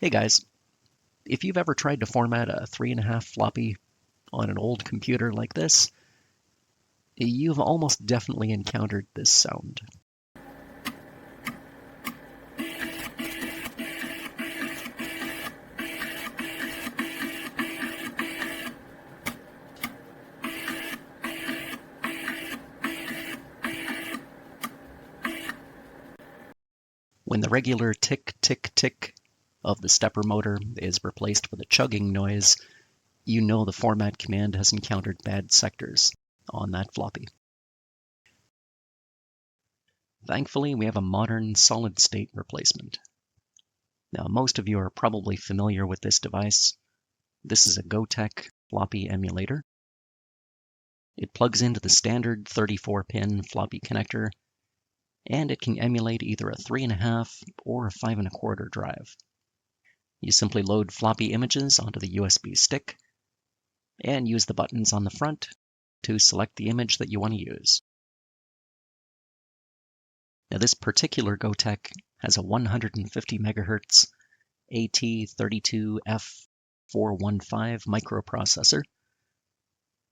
Hey guys, if you've ever tried to format a 3.5 floppy on an old computer like this, you've almost definitely encountered this sound. When the regular tick, tick, tick of the stepper motor is replaced with a chugging noise, you know the format command has encountered bad sectors on that floppy. Thankfully, we have a modern solid-state replacement. Now, most of you are probably familiar with this device. This is a Gotek Floppy Emulator. It plugs into the standard 34-pin floppy connector, and it can emulate either a 3.5 or a 5.25 drive. You simply load floppy images onto the USB stick and use the buttons on the front to select the image that you want to use. Now, this particular Gotek has a 150 MHz AT32F415 microprocessor,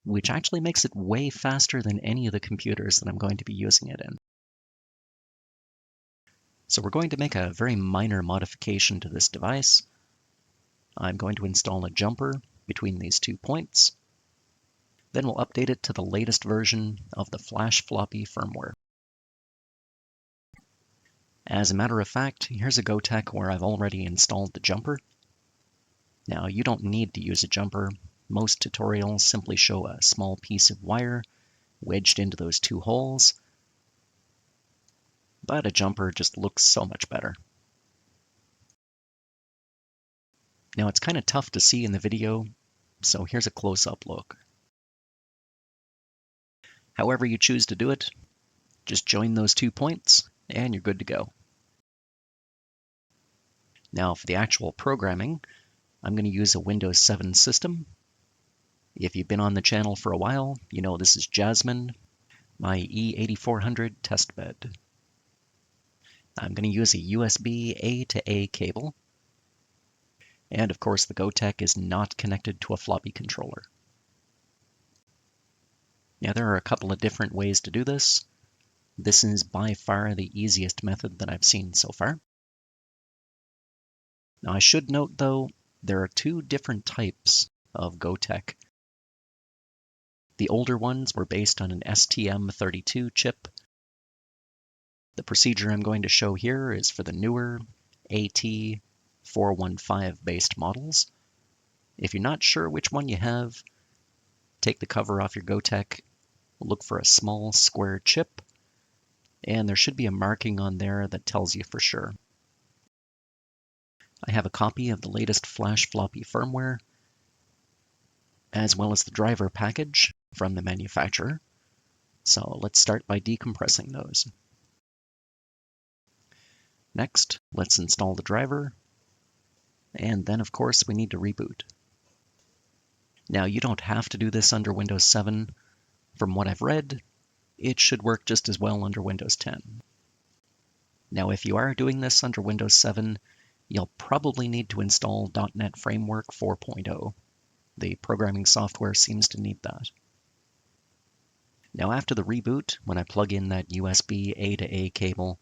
which actually makes it way faster than any of the computers that I'm going to be using it in. So we're going to make a very minor modification to this device. I'm going to install a jumper between these 2 points. Then we'll update it to the latest version of the FlashFloppy firmware. As a matter of fact, here's a Gotek where I've already installed the jumper. Now, you don't need to use a jumper. Most tutorials simply show a small piece of wire wedged into those 2 holes, but a jumper just looks so much better. Now, it's kind of tough to see in the video, so here's a close-up look. However you choose to do it, just join those 2 points and you're good to go. Now, for the actual programming, I'm going to use a Windows 7 system. If you've been on the channel for a while, you know this is Jasmine, my E8400 test bed. I'm going to use a USB A to A cable. And of course, the Gotek is not connected to a floppy controller. Now, there are a couple of different ways to do this. This is by far the easiest method that I've seen so far. Now, I should note, though, there are 2 different types of Gotek. The older ones were based on an STM32 chip. The procedure I'm going to show here is for the newer AT415 based models. If you're not sure which one you have, take the cover off your Gotek, look for a small square chip, and there should be a marking on there that tells you for sure. I have a copy of the latest FlashFloppy firmware, as well as the driver package from the manufacturer. So let's start by decompressing those. Next, let's install the driver, and then of course we need to reboot. Now, you don't have to do this under Windows 7. From what I've read, it should work just as well under Windows 10. Now, if you are doing this under Windows 7, you'll probably need to install .NET Framework 4.0. The programming software seems to need that. Now, after the reboot, when I plug in that USB A to A cable,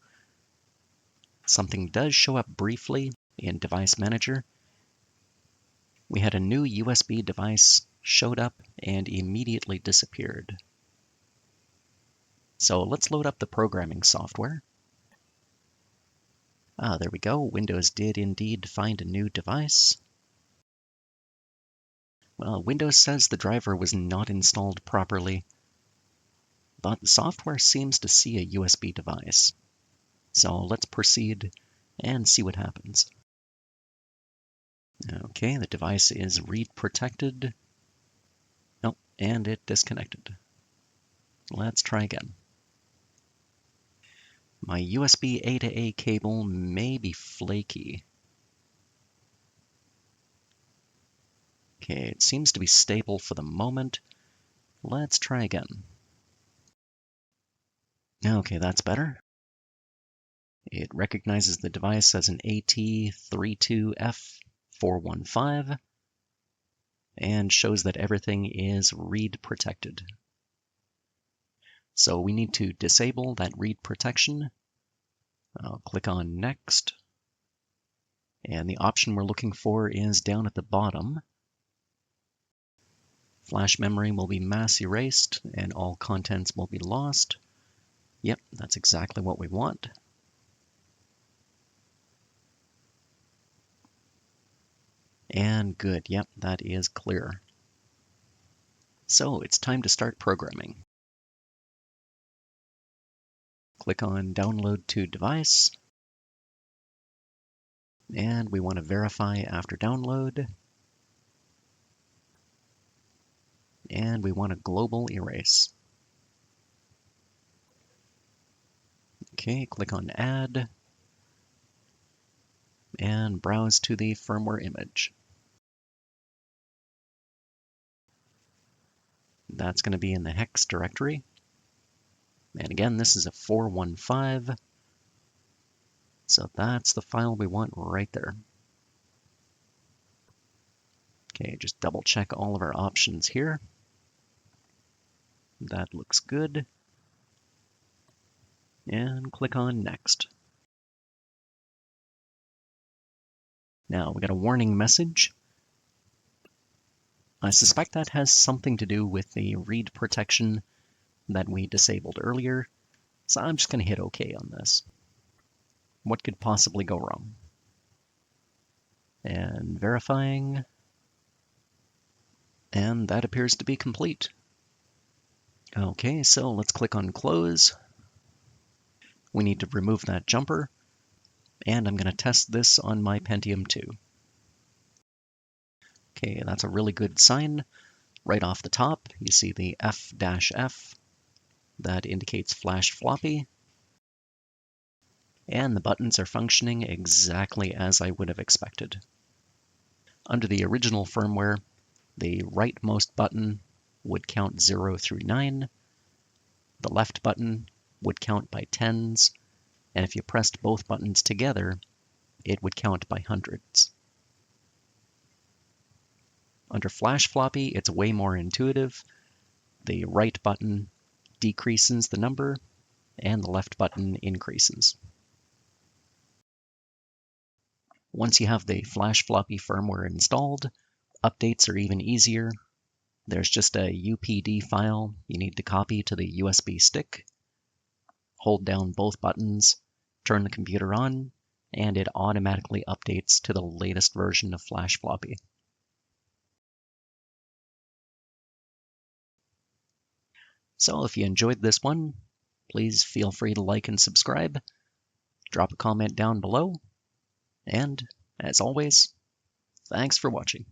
something does show up briefly in Device Manager. We had a new USB device showed up and immediately disappeared. So let's load up the programming software. There we go. Windows did indeed find a new device. Well, Windows says the driver was not installed properly, but the software seems to see a USB device. So let's proceed and see what happens. Okay, the device is read protected. Oh, and it disconnected. Let's try again. My USB A to A cable may be flaky. Okay, it seems to be stable for the moment. Let's try again. Okay, that's better. It recognizes the device as an AT32F415 and shows that everything is read protected. So we need to disable that read protection. I'll click on Next. And the option we're looking for is down at the bottom. Flash memory will be mass erased and all contents will be lost. Yep, that's exactly what we want. And good, yep, that is clear. So it's time to start programming. Click on Download to Device. And we want to verify after download. And we want a global erase. Okay, click on Add. And browse to the firmware image. That's going to be in the hex directory. And again, this is a 415. So that's the file we want right there. Okay, just double check all of our options here. That looks good. And click on Next. Now we got a warning message. I suspect that has something to do with the read protection that we disabled earlier, so I'm just going to hit OK on this. What could possibly go wrong? And verifying, and that appears to be complete. Okay, so let's click on Close. We need to remove that jumper, and I'm going to test this on my Pentium 2. Okay, that's a really good sign. Right off the top, you see the F-F. That indicates FlashFloppy. And the buttons are functioning exactly as I would have expected. Under the original firmware, the rightmost button would count 0 through 9. The left button would count by tens, and if you pressed both buttons together, it would count by hundreds. Under FlashFloppy, it's way more intuitive. The right button decreases the number, and the left button increases. Once you have the FlashFloppy firmware installed, updates are even easier. There's just a UPD file you need to copy to the USB stick. Hold down both buttons, turn the computer on, and it automatically updates to the latest version of FlashFloppy. So if you enjoyed this one, please feel free to like and subscribe. Drop a comment down below. And, as always, thanks for watching.